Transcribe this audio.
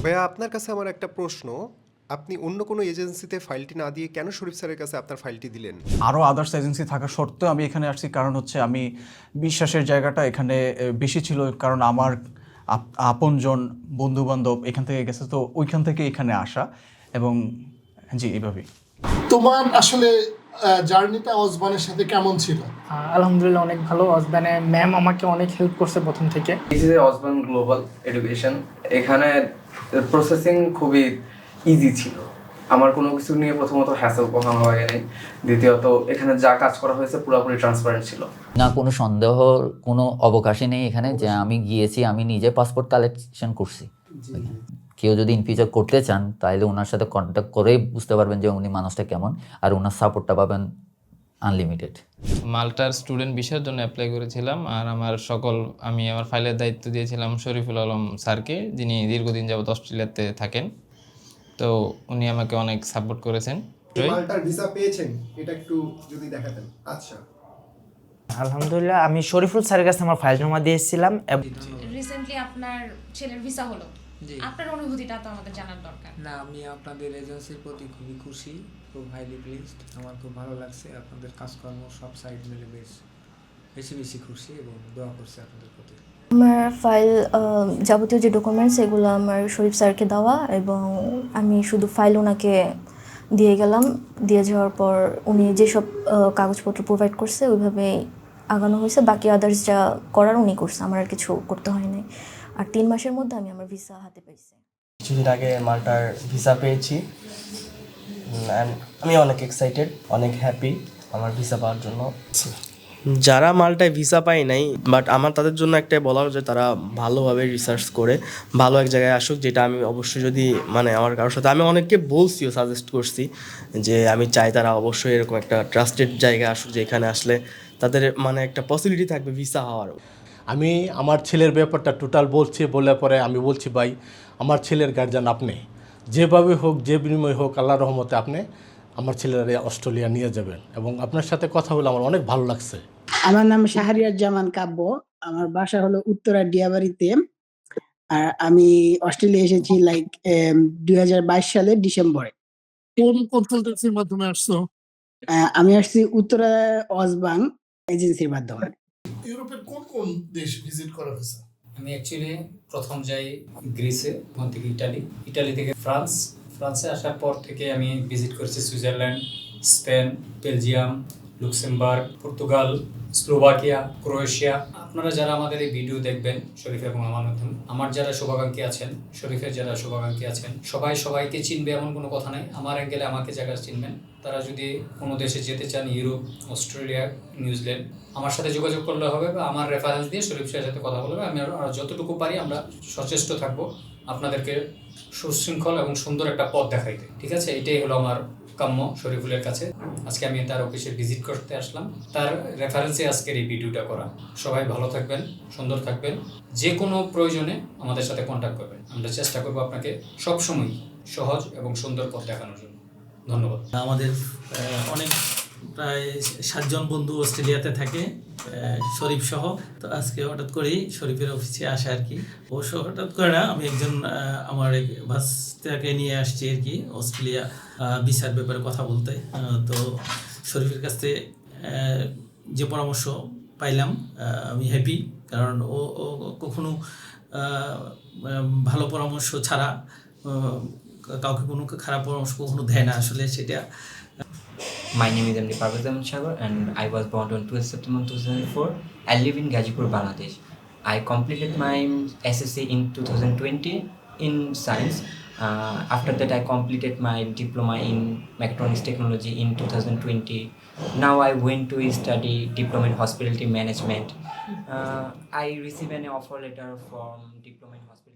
ভাইয়া আপনার কাছে আমার একটা প্রশ্ন। আপনি অন্য কোনো এজেন্সিতে ফাইলটি না দিয়ে কেন শরীফ স্যারের কাছে আপনার ফাইলটি দিলেন? আরও আদার্স এজেন্সি থাকা সত্ত্বেও আমি এখানে আসছি, কারণ হচ্ছে আমি বিশ্বাসের জায়গাটা এখানে বেশি ছিল, কারণ আমার আপনজন বন্ধুবান্ধব এখান থেকে গেছে, তো ওইখান থেকে এখানে আসা। এবং জি, এইভাবেই। তোমার আসলে জার্নিটা ওসমানের সাথে কেমন ছিল? আলহামদুলিল্লাহ অনেক ভালো। ওসমানে ম্যাম আমাকে অনেক হেল্প করছে প্রথম থেকে। This is Osman global education. এখানে প্রসেসিং খুবই ইজি ছিল। আমার কোনো কিছু নিয়ে প্রথমত হ্যাসেল কখনো হয়নি, দ্বিতীয়ত এখানে যা কাজ করা হয়েছে পুরোপুরি ট্রান্সপারেন্ট ছিল। না, কোনো সন্দেহর কোনো অবকাশই নেই এখানে যে আমি গিয়েছি, আমি নিজে পাসপোর্ট কালেকশন করছি। কেউ যদি ইন ফিউচার করতে চান তাহলে ওনার সাথে কন্ট্যাক্ট করেই বুঝতে পারবেন যে উনি মানুষটা কেমন, আর ওনার সাপোর্টটা পাবেন আনলিমিটেড। মাল্টার স্টুডেন্ট ভিসার জন্য অ্যাপ্লাই করেছিলাম, আর আমি আমার ফাইলের দায়িত্ব দিয়েছিলাম শরীফুল আলম স্যারকে, যিনি দীর্ঘদিন যাবত অস্ট্রেলিয়াতে থাকেন। তো উনি আমাকে অনেক সাপোর্ট করেছেন। মাল্টার ভিসা পেয়েছেন, এটা একটু যদি দেখাতেন। আচ্ছা, আলহামদুলিল্লাহ, আমি শরীফুল স্যারের কাছে আমার ফাইল জমা দিয়েছিলাম। রিসেন্টলি আপনার ছেলের ভিসা হলো, আপনার অনুভূতিটা তো আমাদের জানার দরকার। না, আমি আপনাদের এজেন্সির প্রতি খুবই খুশি, খুব হাইলি প্লিজড। আমার খুব ভালো লাগছে, আপনাদের কাজকর্ম সব সাইড মিলে বেশি বেশি খুশি এবং দোয়া করছি আপনাদের প্রতি। আমার ফাইল যাবতীয় যে ডকুমেন্টস এগুলো আমার শরীফ স্যারকে দেওয়া, এবং আমি শুধু ফাইল ওনাকে দিয়ে গেলাম। দিয়ে যাওয়ার পর উনি যেসব কাগজপত্র প্রোভাইড করছে ওইভাবেই আগানো হয়েছে। বাকি আদার্স যা করার উনি করছে, আমার আর কিছু করতে হয় নাই। আর 3 মাসের মধ্যে আমি আমার ভিসা হাতে পেয়েছি। কিছুদিন আগে মাল্টার ভিসা পেয়েছি, আমি অনেক এক্সাইটেড, অনেক হ্যাপি আমার ভিসা পাওয়ার জন্য। যারা মাল্টায় ভিসা পায় নাই, বাট আমার তাদের জন্য একটাই বলার যে তারা ভালোভাবে রিসার্চ করে ভালো এক জায়গায় আসুক, যেটা আমি অবশ্যই যদি আমার কারোর সাথে আমি অনেককে বলছিও, সাজেস্ট করছি যে আমি চাই তারা অবশ্যই এরকম একটা ট্রাস্টেড জায়গায় আসুক, যে এখানে আসলে তাদের একটা পসিবিলিটি থাকবে ভিসা হওয়ার। আমি আমার ছেলের ব্যাপারটা টোটাল বলে পরে আমি বলছি, ভাই আমার ছেলের গার্জিয়ান আপনি, যেভাবে হোক যে বিনিময় হোক আল্লাহর রহমতে আপনি আমার ছেলেরা অস্ট্রেলিয়া নিয়ে যাবেন, এবং আপনার সাথে কথা বলে আমার অনেক ভালো লাগছে। আমার নাম শাহরিয়ার জামান কাব্য, আমার বাসা হলো উত্তরা ডিয়াবাড়িতে। আর আমি অস্ট্রেলিয়া এসেছি 2022 সালের ডিসেম্বরে। কোন কনসালটেন্সির মাধ্যমে আসছো? আমি আসছি উত্তরা ওসবাং এজেন্সির মাধ্যমে। ইউরোপের কোন কোন দেশ ভিজিট করা হয়েছে? আমি অ্যাকচুয়ালি প্রথম যাই গ্রিসে, ওখান থেকে ইটালি থেকে ফ্রান্সে আসার পর থেকে আমি ভিজিট করেছি Switzerland, Spain, Belgium, Luxembourg, Portugal, Slovakia, Croatia. আপনারা যারা আমাদের এই ভিডিও দেখবেন, শরীফ এবং আমার মাধ্যমে, আমার যারা শুভাকাঙ্ক্ষী আছেন, শরীফের যারা শুভাকাঙ্ক্ষী আছেন, সবাইকে চিনবে এমন কোনো কথা নাই। আমার অ্যাঙ্গেলে আমাকে জায়গা চিনবেন। তারা যদি কোনো দেশে যেতে চান, ইউরোপ, অস্ট্রেলিয়া, নিউজিল্যান্ড, আমার সাথে যোগাযোগ করলে হবে, বা আমার রেফারেন্স দিয়ে শরীফ সাহেবের সাথে কথা বলবে। আমি যতটুকু পারি আমরা সচেষ্ট থাকবো আপনাদেরকে সুশৃঙ্খল এবং সুন্দর একটা পথ দেখাইতে। ঠিক আছে, এটাই হলো আমার কাম্য শরীফুলের কাছে। আজকে আমি তার অফিসে ভিজিট করতে আসলাম, তার রেফারেন্সে আজকের এই ভিডিওটা করা। সবাই ভালো থাকবেন, সুন্দর থাকবেন। যে কোনো প্রয়োজনে আমাদের সাথে কন্ট্যাক্ট করবেন। আমরা চেষ্টা করবো আপনাকে সবসময় সহজ এবং সুন্দর পথ দেখানোর জন্য। ধন্যবাদ। আমাদের অনেক প্রায় 7 জন বন্ধু অস্ট্রেলিয়াতে থাকে, শরীফ সহ। তো আজকে হঠাৎ করেই শরীফের অফিসে আসা আর কি। অবশ্য হঠাৎ করে না, আমি একজন আমার বাসটাকে নিয়ে আসছি আর কি অস্ট্রেলিয়া ভিসার ব্যাপারে কথা বলতে। তো শরীফের কাছ থেকে যে পরামর্শ পাইলাম আমি হ্যাপি, কারণ ও কখনো ভালো পরামর্শ ছাড়া কাউকে কোনো খারাপ পরামর্শ কখনো দেয় না আসলে, সেটা। My name is MD Parvez Ahmed Sagar and I was born on 12 September 2004. I live in Gazipur, Bangladesh. I completed my SSC in 2020 in science. After that I completed my diploma in mechatronics technology in 2020. Now I went to study diploma in hospitality management. I received an offer letter from diploma in hospitality